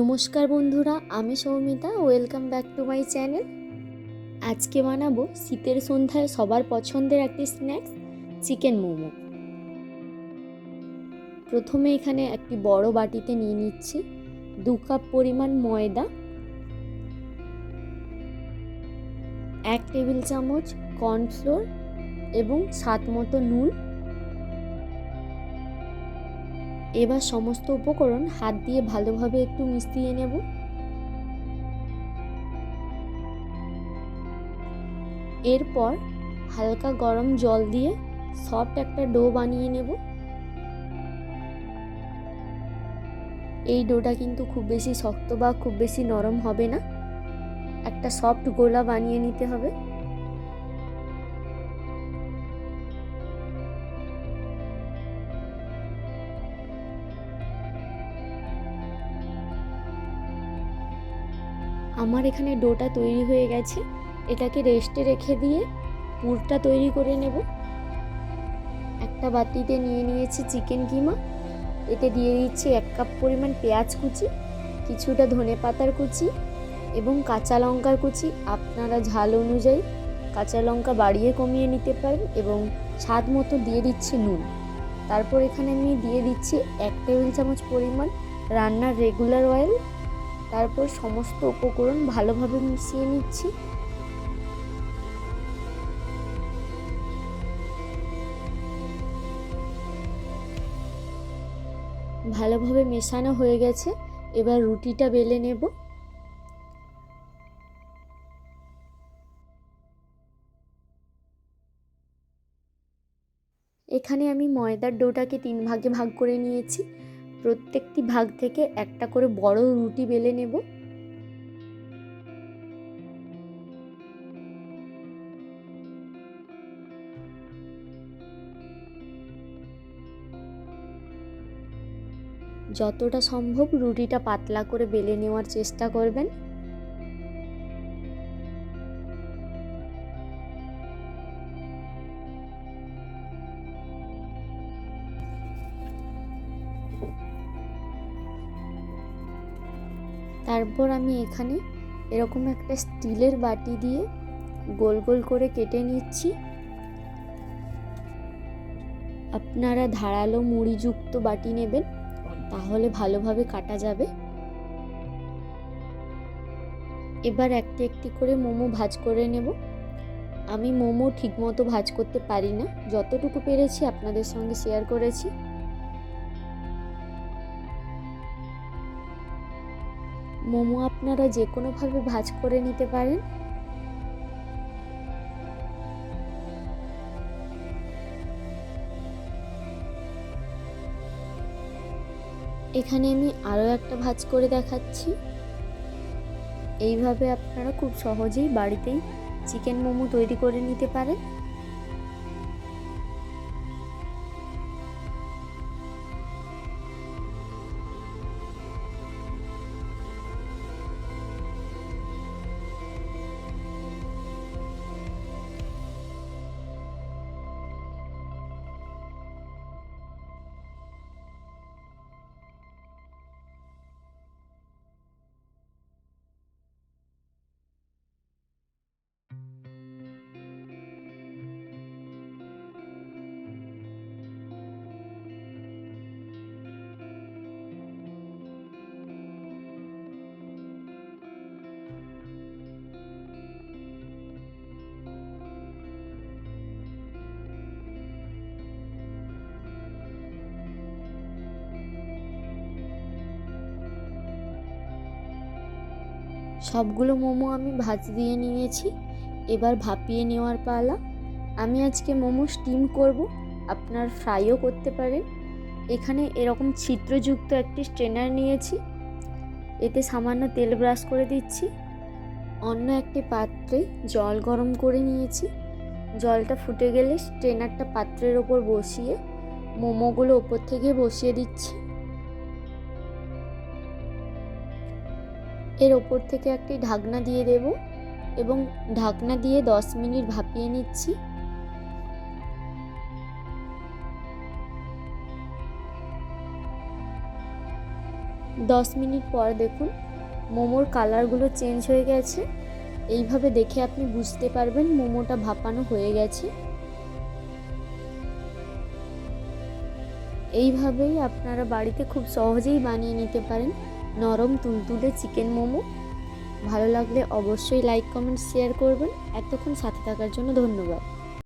নমস্কার বন্ধুরা, আমি Soumita. Welcome back to my channel. আজকে বানাবো শীতের সন্ধ্যায় সবার পছন্দের একটি স্ন্যাক্স, চিকেন মোমো। প্রথমে এখানে একটি বড় বাটিতে নিয়ে নিচ্ছি 2 কাপ পরিমাণ ময়দা, 1 টেবিল চামচ কর্নফ্লোর এবং স্বাদ মতো নুন। এবার সমস্ত উপকরণ হাত দিয়ে ভালোভাবে একটু মিশিয়ে নেব। এরপর হালকা গরম জল দিয়ে সফট একটা ডো বানিয়ে নেব। এই ডোটা কিন্তু খুব বেশি শক্ত বা খুব বেশি নরম হবে না, একটা সফট গোলা বানিয়ে নিতে হবে। আমার এখানে ডোটা তৈরি হয়ে গেছে। এটাকে রেস্টে রেখে দিয়ে পুরটা তৈরি করে নেব। একটা বাটিতে নিয়ে নিয়েছি চিকেন কিমা। এতে দিয়ে দিচ্ছি 1 কাপ পরিমাণ পেঁয়াজ কুচি, কিছুটা ধনেপাতার কুচি এবং কাঁচা লঙ্কার কুচি। আপনারা ঝাল অনুযায়ী কাঁচা লঙ্কা বাড়িয়ে কমিয়ে নিতে পারেন এবং স্বাদ মতো দিয়ে দিচ্ছি নুন। তারপর এখানে আমি দিয়ে দিচ্ছি 1 টেবিল চামচ পরিমাণ রান্নার রেগুলার অয়েল। তারপর সমস্ত উপকরণ ভালোভাবে মিশিয়ে নিচ্ছি। ভালোভাবে মেশানো হয়ে গেছে। এবার রুটিটা বেলে নেব। এখানে আমি ময়দার ডোটাকে 3 ভাগে ভাগ করে নিয়েছি। প্রত্যেকটি ভাগ থেকে একটা করে বড় রুটি বেলে নেব। যতটা সম্ভব রুটিটা পাতলা করে বেলে নেওয়ার চেষ্টা করবেন। তারপর আমি এখানে এরকম একটা স্টিলের বাটি দিয়ে গোল গোল করে কেটে নিচ্ছি। আপনারা ধারালো মুড়িযুক্ত বাটি নেবেন, তাহলে ভালোভাবে কাটা যাবে। এবার একটি একটি করে মোমো ভাজ করে নেব। আমি মোমো ঠিকমতো ভাজ করতে পারি না, যতটুকু পেরেছি আপনাদের সঙ্গে শেয়ার করেছি। মোমো আপনারা যে কোনোভাবে ভাজ করে নিতে পারেন। এখানে আমি আরও একটা ভাজ করে দেখাচ্ছি। এইভাবে আপনারা খুব সহজেই বাড়িতেই চিকেন মোমো তৈরি করে নিতে পারেন। সবগুলো মোমো আমি ভাজ দিয়ে নিয়েছি। এবার ভাপিয়ে নেওয়ার পালা। আমি আজকে মোমো স্টিম করব, আপনার ফ্রাইও করতে পারেন। এখানে এরকম ছিদ্রযুক্ত একটি স্ট্রেনার নিয়েছি। এতে সামান্য তেল ব্রাশ করে দিচ্ছি। অন্য একটি পাত্রে জল গরম করে নিয়েছি। জলটা ফুটে গেলে স্ট্রেনারটা পাত্রের ওপর বসিয়ে মোমোগুলো ওপর থেকে বসিয়ে দিচ্ছি। এর ওপর থেকে একটি ঢাকনা দিয়ে দেব এবং ঢাকনা দিয়ে 10 মিনিট ভাপিয়ে নিচ্ছি। 10 মিনিট পর দেখুন মোমোর কালারগুলো চেঞ্জ হয়ে গেছে। এইভাবে দেখে আপনি বুঝতে পারবেন মোমোটা ভাপানো হয়ে গেছে। এইভাবেই আপনারা বাড়িতে খুব সহজেই বানিয়ে নিতে পারেন নরম তুলতুলে চিকেন মোমো। ভালো লাগলে অবশ্যই লাইক, কমেন্ট, শেয়ার করবেন। এতক্ষণ সাথে থাকার জন্য ধন্যবাদ।